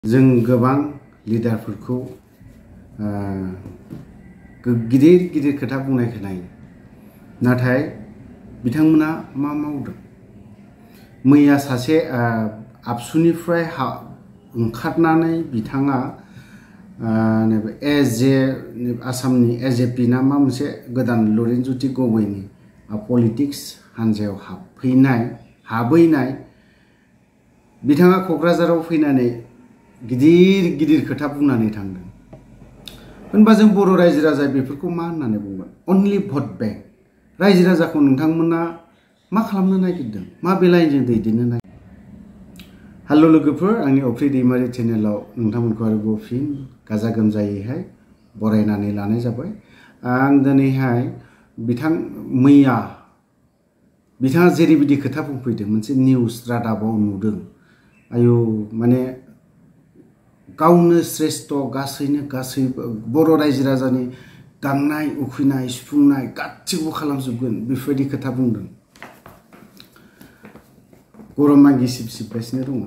जों गोबां लिडारफोरखौ गिदिर गिदिर खोथा बुंनाय खोनायो, नाथाय बिथांमोना मा मावदों? मैया सासे आबसुनिफ्राय ओंखारनानै बिथाङा आसामनि एजेपि ना मा मोनसे गोदान लरेनज्योति गगैनि पलिटिक्स हान्जायाव हाबहैनाय बिथाङा क'क्राझाराव फैनानै गिदिर गिदिर खोथा बुंनानै थांदों। होनबा जों बर' रायजो राजा बेफोरखौ मा होननानै बुंगोन? अनलि भट बेंक। रायजो राजाखौ नोंथांमोना मा खालामनो नागिरदों? मा बेलाइनजों दैदेननो नागिरदों? हेल' लोगोफोर, आंनि अफ्रि दैमारि चेनेलाव नोंथांमोनखौ आरोबाव फिन गाजा गोमजायैहाय बरायनानै लानाय जाबाय। आं दिनैहाय मैया बिथाङा जेरैबायदि खोथा बुंफैदों, मोनसे निउस रादाबाव नुदों। आयौ, माने गावनो श्रेष्ठ, गासैबो बर' रायजो राजानि गांनाय उखैनाय सुफुंनाय गासिबो खालामजोबगोन, बेफोरबायदि खोथा बुंदों। गरमा गिसिबगासिनो दङ।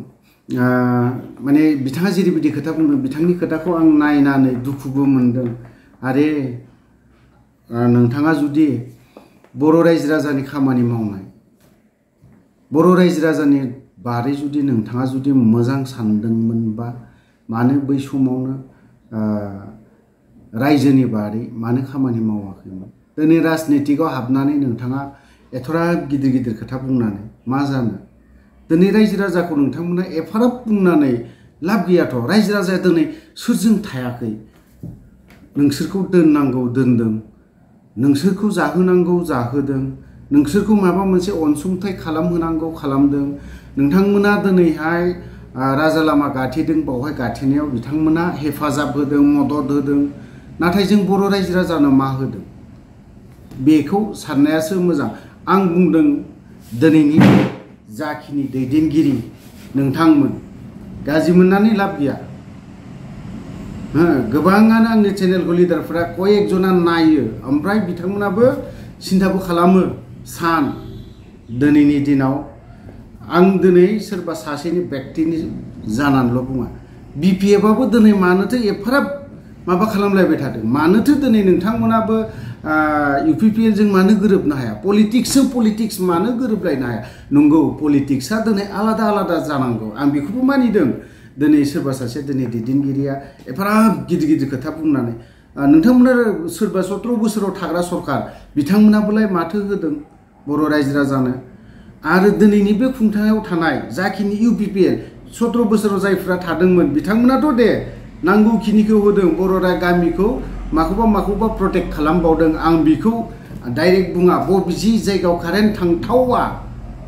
माने बिथाङा जेरैबायदि खोथा बुंदों, बिथांनि खोथाखौ आं नायनानै दुखुबो मोनदों। आरे नोंथाङा जुदि बर' रायजो राजानि खामानि मावनाय, बर' रायजो राजानि बारै जुदि नोंथाङा जुदि मोजां सानदोंमोनबा, मानो बै समावनो रायजोनि बारै मानो खामानि मावाखैमोन? दिनै राजनितिकआव हाबनानै नोंथाङा एथ'राब गिदिर गिदिर खोथा बुंनानै मा जानो? दिनै रायजो राजाखौ नोंथांमोना एफाराब बुंनानै लाब गैयाथ'। रायजो राजाया दिनै सोरजों थायाखै? नोंसोरखौ दोननांगौ दोनदों, नोंसोरखौ जाहोनांगौ जाहोदों, नोंसोरखौ माबा मोनसे अनसुंथाइ खालामहोनांगौ खालामदों। नोंथांमोना दिनैहाय राजा लामा गाथेदों, बावहाय गाथेनायाव बिथांमोना हेफाजाब होदों, मदद होदों। नाथाय जों बर' रायजो राजानो मा होदों? बेखौ साननायासो मोजां। आं बुंदों, दिनैनि जाखिनि दैदेनगिरि नोंथांमोन, गाज्रि मोननानै लाब गैया। गोबाङानो आंनि चेनेलखौ लिडारफोरा कयेकजना नायो, ओमफ्राय बिथांमोनाबो सिन्थाबो खालामो। दिनैनि दिनाव आं दिनै सोरबा सासेनि व्यक्तिनि जानानैल' बुङा। बिपिएफआबो दिनै मानोथो एफाराब माबा खालामलायबाय थादों? मानोथो दिनै नोंथांमोनाबो इउपिपिएलजों मानो गोरोबनो हाया? पलिटिक्स मानो गोरोबलायनो हाया? नंगौ, पलिटिक्सआ दिनै आलादा आलादा जानांगौ, आं बेखौबो मानिदों। दिनै सोरबा सासे दिनै दैदेनगिरिया एफाराब गिदिर गिदिर खोथा बुंनानै नोंथांमोना सोरबा 17 बोसोराव थाग्रा सरकार, बिथांमोनाबोलाय माथो होदों बर' रायजो राजानो? आरो दिनैनि बे खुंथायाव थानाय जाखिनि इउपिपिएल 17 बोसोराव जायफ्रा थादोंमोन, बिथांमोनाथ' दे नांगौखिनिखौ होदों, बर' गामिखौ माखौबा प्रटेक्ट खालामबावदों। आं बेखौ डाइरेक्ट बुङा। जि जायगायाव कारेन्ट थांथावा,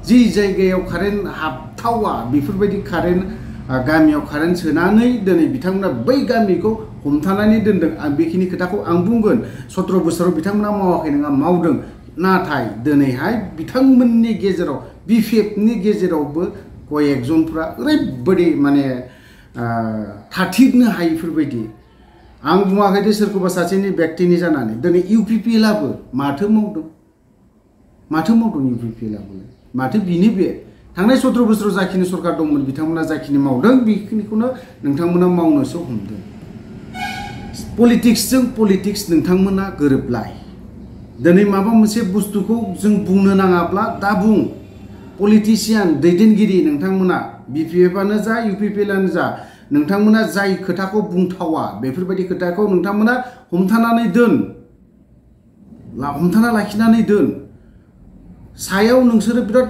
जि जायगायाव कारेन्ट हाबथावा, बेफोरबायदि गामियाव कारेन्ट सोनानै दिनै बिथांमोना बै गामिखौ हमथानानै दोनदों। आं बेखिनि खोथाखौ आं बुंगोन। 17 बोसोराव बिथांमोना मावाखै नङा, मावदों। नाथाय दिनैहाय बिथांमोननि गेजेराव, बिपिएफनि गेजेरावबो कयेकजनफ्रा ओरैबायदि माने थाथिरनो हायिफोरबायदि। आं बुङाखै दे सोरखौबा सासेनि व्यक्तिनि जानानै। दिनै इउपिपिएलआबो माथो मावदों? इउपिपिएलआबो माथो बिनो बे थांनाय 17 बोसोराव जाखिनि सरकार दंमोन, बिथांमोना जाखिनि मावदों, बेखिनिखौनो नोंथांमोना मावनोसो हमदों। पलिटिक्सजों पलिटिक्स नोंथांमोना गोरोबलाय। दिनै माबा मोनसे बुस्थुखौ जों बुंनो नाङाब्ला दा बुं। पलिटिसियान, दैदेनगिरि नोंथांमोना, बिपिएफआनो जा इउपिपिएलआनो जा, नोंथांमोना जाय खोथाखौ बुंथावा, बेफोरबायदि खोथाखौ नोंथांमोना हमथाना लाखिनानै दोन। सायाव नोंसोरो बिराद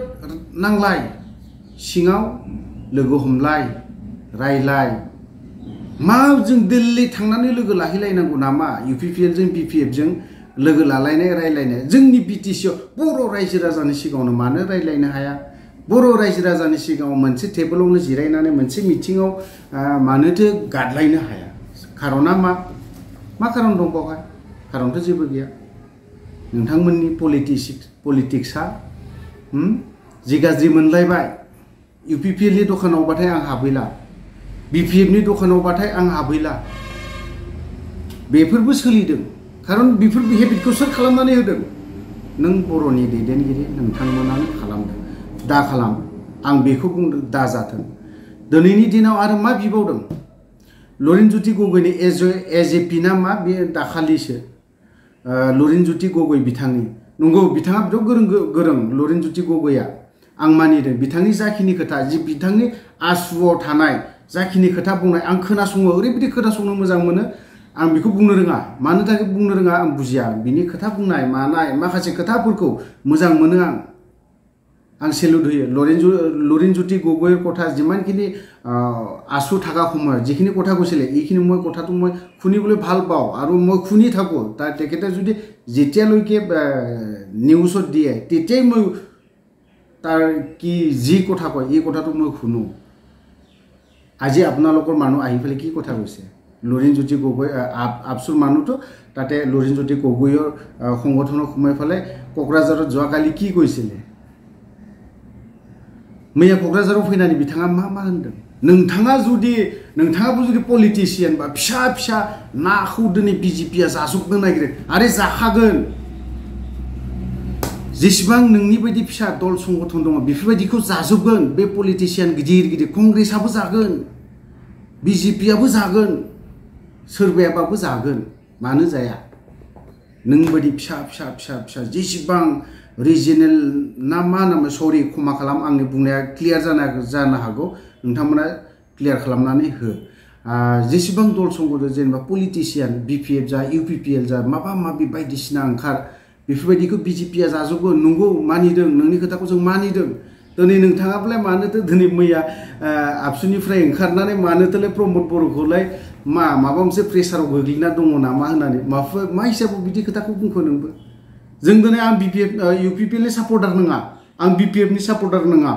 नांलाय, सिङाव लोगो हमलाय, रायलाय। मा जों दिल्ली थांनानै लोगो लाहैलायनांगौ नामा? इउपिपिएलजों बिपिएफजों लोगो लालायनाय, रायलायनाय। जोंनि बिटिसिआव बर' रायजो राजानि सिगाङावनो मानो रायलायनो हाया? बर' रायजो राजानि सिगाङाव मोनसे टेबोलावनो जिरायनानै मोनसे मिटिङाव मानोथो गादलायनो हाया? खार'ना मा खारन दं बावहाय? खारनथ' जेबो गैया। नोंथांमोननि पलिटिक्सआ जि गाज्रि मोनलायबाय। इउपिपिएलनि दखानावबाथाय आं हाबहैला, बिपिएफनि दखानावबाथाय आं हाबहैला, बेफोरबो सोलिदों। खारन बेफोर हेबिटखौ सोर खालामनानै होदों? नों बर'नि दैदेनगिरि, नोंथांमोनानो खालामदों। दा खालाम, आं बेखौ बुंदों, दाजाथों। दिनैनि दिनाव आरो मा बिबावदों? लरेनज्योति गगৈनि एजेपि ना मा बे दाखालिसो लरेनज्योति गगৈ बिथांनि नंगौ बिथाङा बिराद गोरों लरेनज्योति गगैया आं मानिदों बिथांनि जाखिनि खोथा जि बिथांनि आसुआव थानाय जाखिनि खोथा बुंनाय आं खोनासङो ओरैबायदि खोनासंनो मोजां मोनो आं बेखौ बुंनो रोङा मानो थाखाय बुंनो रोङा आं बुजिया बिनि खोथा बुंनाय मानाय माखासे खोथाफोरखौ मोजां मोनो आं सेलुट होयो लरेनज्योति गगৈৰ কথা যিমানখিনি আশু থাকা সময় যিখিনি কথা কৈছিলে এইখিনি মই কথাটো মই শুনিবলৈ ভাল পাওঁ আৰু মই শুনি থাকো তাৰ তেখেতে যদি যেতিয়ালৈকে নিউজত দিয়ে তেতিয়াই মই তাৰ কি যি কথা কয় এই কথাটো মই শুনো আজি আপোনালোকৰ মানুহ আহি ফেলে কি কথা কৈছে লৰেনজ্যোতি গগৈ আবসুৰ মানুহটো তাতে লৰেনজ্যোতি গগৈৰ সংগঠনৰ সোমাই ফেলে কোকৰাঝাৰত যোৱাকালি কি কৈছিলে मैया क'क्राझाराव फैनानै बिथाङा मा होनदों नोंथाङाबो जुदि पलिटिशियान बा फिसा फिसा नाखौ दिनै बिजेपिया जाजोबनो नागिरो आरो जाखागोन जेसेबां नोंनि बायदि फिसा दल संगठन दङ बेफोरबायदिखौ जाजोबगोन बे पलिटिशियान गिदिर कंग्रेसआबो जागोन बिजेपियाबो जागोन सोरबायाबाबो जागोन मानो जाया नों बायदि फिसा जेसेबां रिजनेल ना मा नाम सरि क्षमा खालाम आंनि बुंनाया क्लियार जानो हागौ नोंथांमोना क्लियार खालामनानै हो जेसेबां दल संगठन जेनेबा पलिटिशियान बिपिएफ जा इउपिपिएल जा माबा माबि बायदिसिना ओंखार बेफोरबायदिखौ बिजेपिया जाजोबगोन नंगौ मानिदों नोंनि खोथाखौ जों मानिदों दिनै नोंथाङाब्लाय मानोथो दिनै मैया आबसुनिफ्राय ओंखारनानै मानोथोलाय प्रमद बर'खौलाय माबा मोनसे प्रेसाराव गोग्लैना दङ नामा होननानै मा हिसाबाव बिदि खोथाखौ बुंखो नोंबो जों दिनै आं बिपिएफ इउपिपिएलनि सापर्टार नङा आं बिपिएफनि सापर्टार नङा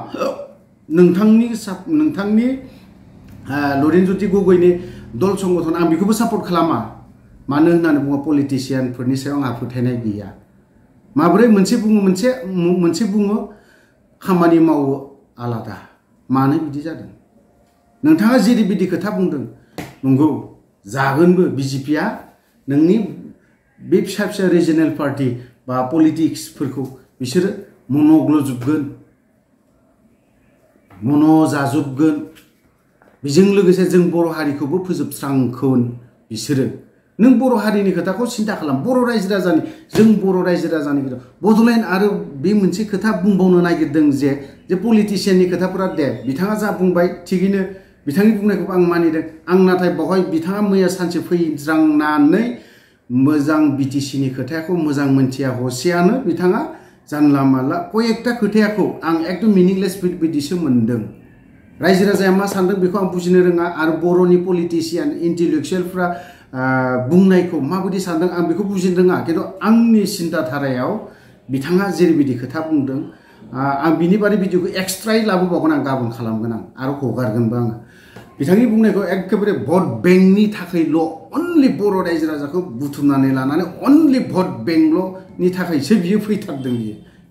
नोंथांनि लरेनज्योति गगৈनि दल संगठन आं बेखौबो सापर्ट खालामा मानो होननानै बुङो पलिटिशियानफोरनि सायाव आंहा फोथायनाय गैया माबोरै मोनसे बुङो खामानि मावो आलादा मानो बिदि जादों नोंथाङा जेरैबायदि खोथा बुंदों नंगौ जागोनबो बिजेपिया नोंनि बे फिसा रिजनेल पार्टी बा पलिटिक्सफोरखौ बिसोरो मन' जाजोबगोन बेजों लोगोसे जों बर' हारिखौबो फोजोबस्रांगोन बिसोरो नों बर' हारिनि खोथाखौ सिन्था खालाम बर' रायजो राजानि खोथा बड'लेण्ड आरो बे मोनसे खोथा बुंबावनो नागिरदों जे पलिटिशियाननि खोथाफोरा दे बिथाङा जा बुंबाय थिगैनो बिथांनि बुंनायखौबो आं मानिदों आं नाथाय बावहाय बिथाङा मैया सानसे फैज्रांनानै मोजां बिटिसिनि खोथाखौ मोजां मोनथिया हसेयानो बिथाङा जानला मानला कयेकटा खोथाखौ आं एकदम मिनिंलेस बिदिसो मोनदों रायजो राजाया मा सानदों बेखौ आं बुजिनो रोङा आरो बर'नि पलिटिशियान इन्टेलेक्चुवेलफ्रा बुंनायखौ माबायदि सानदों आं बेखौ बुजिनो रोङा खिन्थु आंनि सिन्था धारायाव बिथाङा जेरैबायदि खोथा बुंदों आं बिनि बादै भिडिअखौ एक्सट्रायै लाबोबावगोन आं गाबोन खालामगोन आं आरो हगारगोनबो आङो बिथांनि बुंनायखौ एखेबारे भट बेंकनि थाखायल' अनलि बर' रायजो राजाखौ बुथुमनानै लानानै अनलि भट बेंकल'नि थाखायसो बियो फैथारदों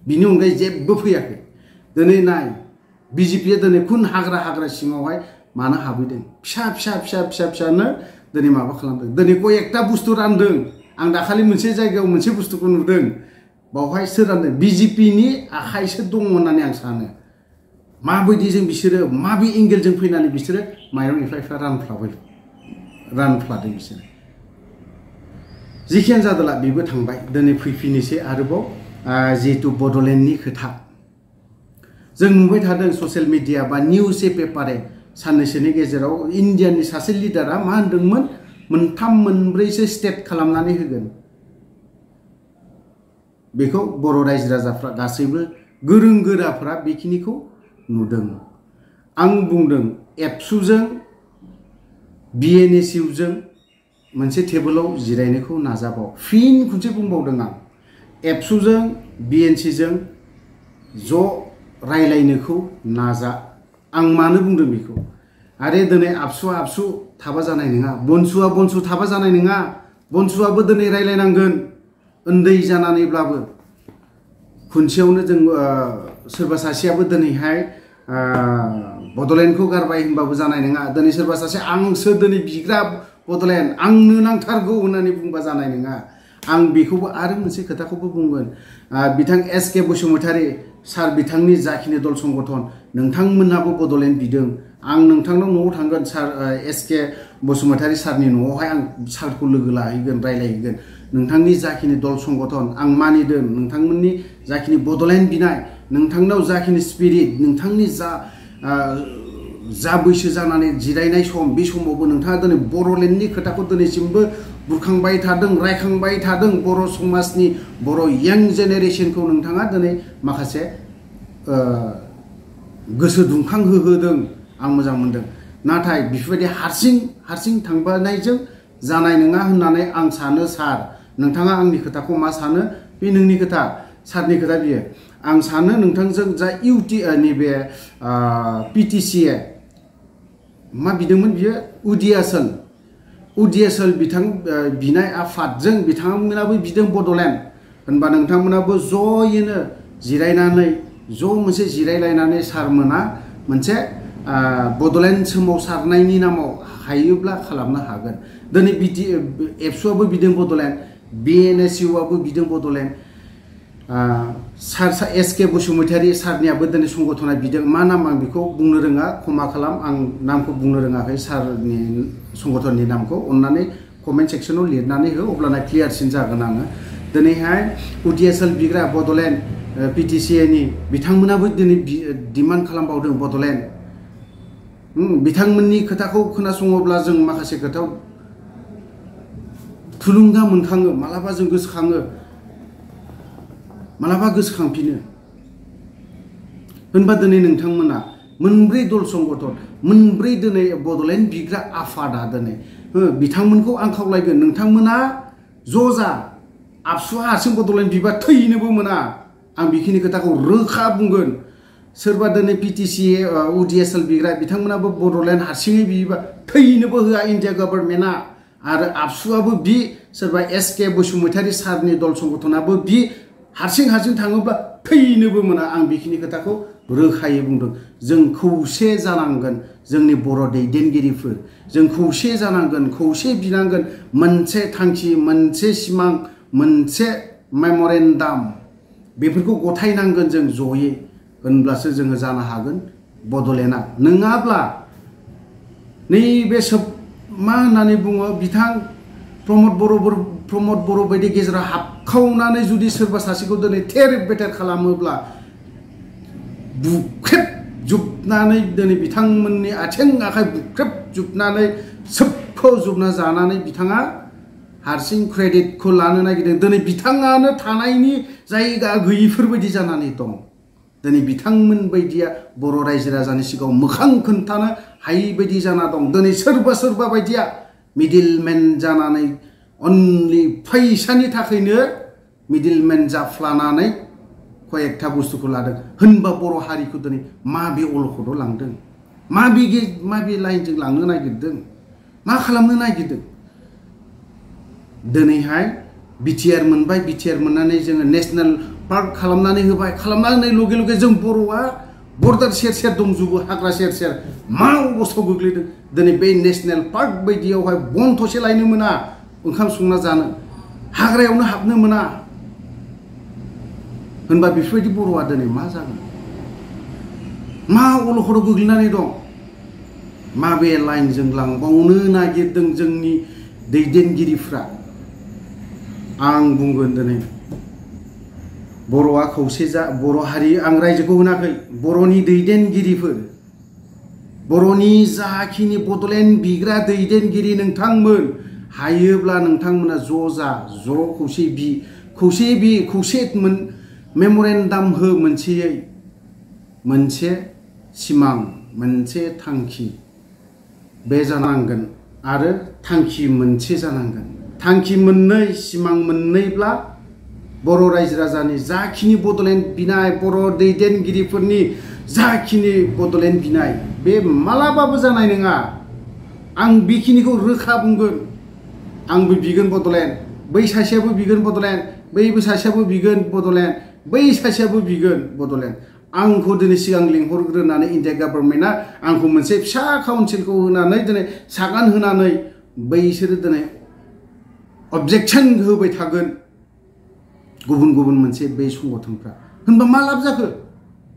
बिनि अनगायै जेबो फैयाखै दिनै नाय बिजेपिया दिनै खुन हाग्रा सिङावहाय मानो हाबहैदों फिसानो दिनै माबा खालामदों दिनै कयेकटा बुस्थु रानदों आं दाखालि मोनसे जायगायाव मोनसे बुस्थुखौ नुदों बावहाय सोर रानदों बिजेपिनि आखाइसो दङ होननानै आं सानो माबायदिजों बिसोरो माबे एंगेलजों फैनानै बिसोरो माइरं एफा रानफ्लादों बिसोरो जिखियानो जादोला बेबो थांबाय दिनै फैफिननोसै आरोबाव जिहेतु बड'लेण्डनि खोथा जों नुबाय थादों ससियेल मिडिया बा निउस पेपारे साननैसोनि गेजेराव इन्डियानि सासे लिडारा मा होनदोंमोन मोनथाम मोनब्रैसो स्टेट खालामनानै होगोन बेखौ बर' रायजो राजाफ्रा गासैबो गोरों गोराफ्रा बेखिनिखौ नुदों आं बुंदों एबसुजों बिएनएसइउजों मोनसे टेबोलाव जिरायनायखौ नाजाबाव फिन खनसे बुंबावदों आं एबसुजों बिएनसिजों ज' रायलायनोखौ नाजा आं मानो बुंदों बेखौ आरो दिनै आबसु थाबा जानाय नङा बनसु थाबा जानाय नङा बनसुआबो दिनै रायलायनांगोन उन्दै जानानैब्लाबो खनसेयावनो जों सोरबा सासेयाबो दिनैहाय बड'लेण्डखौ गारबाय होनबाबो जानाय नङा दिनै सोरबा सासे आंसो दिनै बिग्रा बड'लेण्ड आंनो नांथारगौ होननानै बुंबा जानाय नङा आं बेखौबो आरो मोनसे खोथाखौबो बुंगोन बिथां एस के बसुमतारी सार बिथांनि जाखिनि दल संगठन नोंथांमोनहाबो बड'लेण्ड बिदों आं नोंथांनाव न'आव थांगोन सार एसके बसुमतारी सारनि न'आवहाय आं सारखौ लोगो लाहैगोन रायलायहैगोन नोंथांनि जाखिनि दल संगठन आं मानिदों नोंथांमोननि जाखिनि बड'लेण्ड बिनाय नोंथांनाव जाखिनि स्पिरिट नोंथांनि जा बैसो जानानै जिरायनाय सम बे समावबो नोंथाङा दिनै बर'लेण्डनि खोथाखौ दिनैसिमबो बुरखांबाय थादों रायखांबाय थादों बर' समाजनि बर' यां जेनेरेसनखौ नोंथाङा दिनै माखासे गोसो दुंखांहोदों आं मोजां मोनदों नाथाय बेफोरबायदि हारसिं थांबानायजों जानाय नङा होननानै आं सानो सार नोंथाङा आंनि खोथाखौ मा सानो बे नोंनि खोथा सारनि खोथा बियो आं सानो नोंथांजों जा नैबे पिटिसि मा बिदोंमोन बियो उदियासल बिथां बिनाय आफादजों बिथांमोनाबो बिदों बड'लेण्ड होनबा नोंथांमोनाबो ज'यैनो जिरायनानै मोनसे जिरायलायनानै सारमोना मोनसे बड'लेण्ड सोमावसारनायनि नामाव हायोब्ला खालामनो हागोन दिनै एबसुआबो बिदों बड'लेण्ड बिएनएसइउआबो बिदों बड'लेण्ड सार एसके बसुमतारी सारनियाबो दिनै संगठना बिदों मा नाम आं बेखौ बुंनो रोङा क्षमा खालाम आं नामखौ बुंनो रोङाखै सारनि संगठननि नामखौ अन्नानै कमेन्ट सेक्सनाव लिरनानै हो अब्लाना क्लियारसिन जागोन आङो दिनैहाय उदियासल बिग्रा बड'लेण्ड पिटिसिनि बिथांमोनाबो दिनै डिमान्ड खालामबावदों बड'लेण्ड बिथांमोननि खोथाखौ खोनासङोब्ला जों माखासे खोथायाव थुलुंगा मोनखाङो मालाबा जों गोसोखाङो मालाबा गोसोखांफिनो होनबा दिनै नोंथांमोना मोनब्रै दल संगठन मोनब्रै दिनै बड'लेण्ड बिग्रा आफादा दिनै बिथांमोनखौ आं खावलायगोन नोंथांमोना ज' जा आबसुआ हारसिं बड'लेण्ड बिबा थैनोबो मोना आं बेखिनि खोथाखौ रोखा बुंगोन सोरबा दिनै पिटिसि उदियासल बिग्रा बिथांमोनाबो बड'लेण्ड हारसिङै बिबा थैनोबो होआ इन्डिया गभर्नमेन्टआ आरो आबसुआबो सोरबा एसके बसुमतारी सारनि दल संगठनाबो हारसिं थाङोब्ला थैनोबो मोना आं बेखिनि खोथाखौ रोखायै बुंदों जों खौसे जानांगोन जोंनि बर' दैदेनगिरिफोर जों खौसे जानांगोन खौसे बिनांगोन मोनसे थांखि मोनसे सिमां मोनसे मेम'रेन्डाम बेफोरखौ गथायनांगोन जों जयै होनब्लासो जोङो जानो हागोन बड'लेण्डआ नङाब्ला नैबे मा होननानै बुङो बिथां प्रमद बर' बायदि गेजेराव हाबखावनानै जुदि सोरबा सासेखौ दिनै थेर बेथेर खालामोब्ला बुख्रेबजोबनानै दिनै बिथांमोननि आथिं आखाइ बुख्रेबजोबनानै सोबख'जोबना जानानै बिथाङा हारसिं क्रेडिटखौ लानो नागिरदों दिनै बिथाङानो थानायनि जायगा गैयिफोरबायदि जानानै दं दिनै बिथांमोन बायदिया बर' रायजो राजानि सिगाङाव मोखां खोन्थानो हायि बायदि जाना दं दिनै सोरबा बायदिया मिडिलमेन जानानै अनलि फैसानि थाखायनो मिडिलमेन जाफ्लानानै कयेकथा बुस्थुखौ लादों होनबा बर' हारिखौ दिनै माबे अलखदाव लांदों माबे लाइनजों लांनो नागिरदों मा खालामनो नागिरदों दिनैहाय बिटिआर मोनबाय बिटिआर मोननानै जोङो नेशनेल पार्क खालामनानै होबाय खालामनानै लगे जों बर'आ बर्डार सेर दंजोबो हाग्रा सेर मा अबस्थायाव गोग्लैदों दिनै बे नेशनेल पार्क बायदियावहाय बन थसे लायनो मोना ओंखाम संना जानो हाग्रायावनो हाबनो मोना होनबा बेफोरबायदि बर'आ दिनै मा जागोन मा अलखदाव गोग्लैनानै दं माबे लाइनजों लांबावनो नागिरदों जोंनि दैदेनगिरिफ्रा आं बुंगोन दिनै बर'आ खौसे जा बर' हारि आं रायजोखौ होनाखै बर'नि दैदेनगिरिफोर बर'नि जाखिनि बड'लेण्ड बिग्रा दैदेनगिरि नोंथांमोन हायोब्ला नोंथांमोना खौसे खौसे मेम'रेन्डाम हो मोनसे सिमां मोनसे थांखि बे जानांगोन आरो थांखि मोनसे जानांगोन थांखि मोननै सिमां मोननैब्ला बर' रायजो राजानि जाखिनि बड'लेण्ड बिनाय बर' दैदेनगिरिफोरनि जाखिनि बड'लेण्ड बिनाय बे मालाबाबो जानाय नङा आं बेखिनिखौ रोखा बुंगोन आंबो बिगोन बड'लेण्ड बै सासेयाबो बिगोन बड'लेण्ड बैबो सासेयाबो बिगोन बड'लेण्ड बै सासेयाबो बिगोन बड'लेण्ड आंखौ दिनै सिगां लिंहरग्रोनानै इन्डिया गभर्नमेन्टआ आंखौ मोनसे फिसा काउन्सिलखौ होनानै दिनै सागान होनानै बैसोरो दिनै अबजेक्सन होबाय थागोन गुबुन मोनसे बे संगठनफ्रा होनबा मा लाब जाखो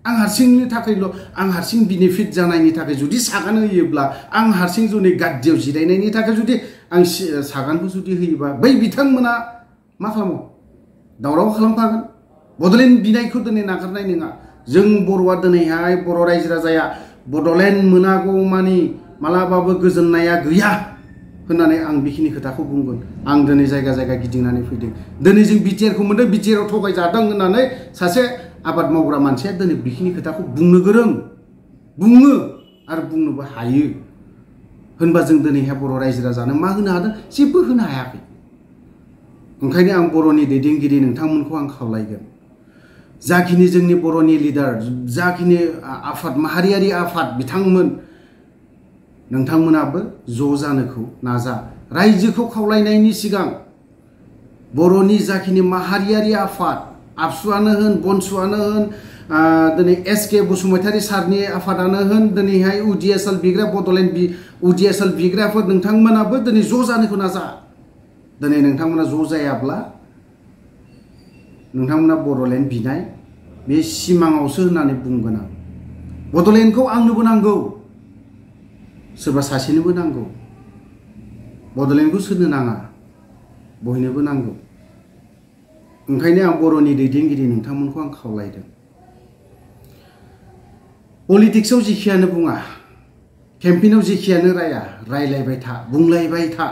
आं हारसिंनि थाखायल' आं हारसिं बेनिफिट जानायनि थाखाय जुदि सागान होयोब्ला आं हारसिं जुदि गाद्दियाव जिरायनायनि थाखाय जुदि आं सागानखौ जुदि होयोबा बै बिथांमोना मा खालामो दावराव खालामखागोन बड'लेण्ड बिनायखौ दिनै नागारनाय नङा जों बर'आ दिनैहाय बर' रायजो राजाया बड'लेण्ड मोनागौ मानि मालाबाबो गोजोननाया गैया होननानै आं बेखिनि खोथाखौ बुंगोन आं दिनै जायगा जायगा गिदिंनानै फैदों दिनै जों बिटिआरखौ मोनदों बिटिआराव थगायजादों होननानै सासे आबाद मावग्रा मानसिया दिनै बेखिनि खोथाखौ बुंनो गोरों बुङो आरो बुंनोबो हायो होनबा जों दिनैहाय बर' रायजो राजानो मा होनो हादों जेबो होनो हायाखै ओंखायनो आं बर'नि दैदेनगिरि नोंथांमोनखौ आं खावलायगोन जाखिनि जोंनि बर'नि लिडार जाखिनि आफाद माहारियारि आफाद बिथांमोन नोंथांमोनाबो ज' जानोखौ नाजा रायजोखौ खावलायनायनि सिगां बर'नि जाखिनि माहारियारि आफाद आबसुआनो होन बनसुआनो होन दिनै एस.के. बसुमतारी सारनि आफादानो होन दिनैहाय UDSL बिग्रा बड'लेण्ड UDSL बिग्राफोर नोंथांमोनाबो दिनै ज' जानोखौ नाजा दिनै नोंथांमोना ज' जायाब्ला नोंथांमोना बड'लेण्ड बिनाय बे सिमाङावसो होननानै बुंगोन आं बड'लेण्डखौ आंनोबो नांगौ सोरबा सासेनोबो नांगौ बड'लेण्डखौ सोरनो नाङा बयनोबो नांगौ ओंखायनो आं बर'नि दैदेनगिरि नोंथांमोनखौ आं खावलायदों पलिटिक्सआव जेखियानो बुङा केम्पेइनाव जेखियानो राया रायलायबाय था बुंलायबाय था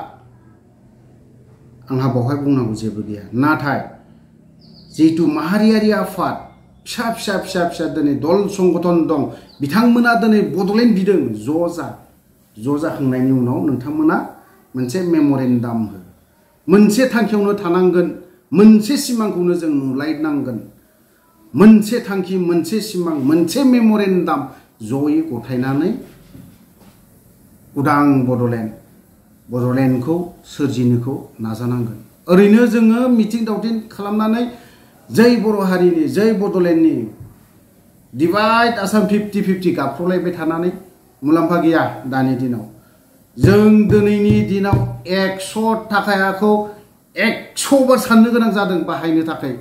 आंहा बावहाय बुंनांगौ जेबो गैया नाथाय जिहेतु माहारियारि आफाद फिसा फिसा फिसा फिसा दिनै दल संगठन दं बिथांमोना दिनै बड'लेण्ड बिदों ज' जाखांनायनि उनाव नोंथांमोना मोनसे मेम'रेन्डाम हो मोनसे थांखियावनो थानांगोन मोनसे सिमांखौनो जों नुलायनांगोन मोनसे थांखि मोनसे सिमां मोनसे मेम'रेन्डाम जयै गथायनानै उदां बड'लेण्डखौ सोरजिनोखौ नाजानांगोन ओरैनो जोङो मिटिं दावथिं खालामनानै जै बर' हारिनि जै बड'लेण्डनि डिभाइड आसाम 50-50 गाबख्रावलायबाय थानानै मुलाम्फा गैया दानि दिनाव जों दिनैनि दिनाव 100 थाखाखौ 100 बार साननो गोनां जादों बाहायनो थाखाय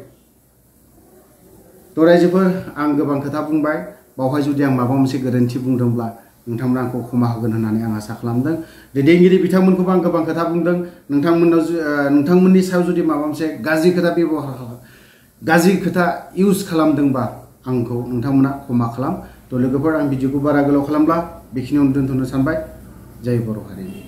थ' रायजोफोर आं गोबां खोथा बुंबाय बावहाय जुदि आं माबा मोनसे गोरोन्थि बुंदोंब्ला नोंथांमोना आंखौ क्षमा होगोन होननानै आं आसा खालामदों दैदेनगिरि बिथांमोनखौबो आं गोबां खोथा बुंदों नोंथांमोननि सायाव जुदि माबा मोनसे गाज्रि खोथा इउज खालामदोंबा आंखौ नोंथांमोना क्षमा खालाम थ' लोगोफोर आं भिडिअखौ बारा गोलाव खालामब्ला बेखिनियावनो दोनथ'नो सानबाय जय बर' हारिनि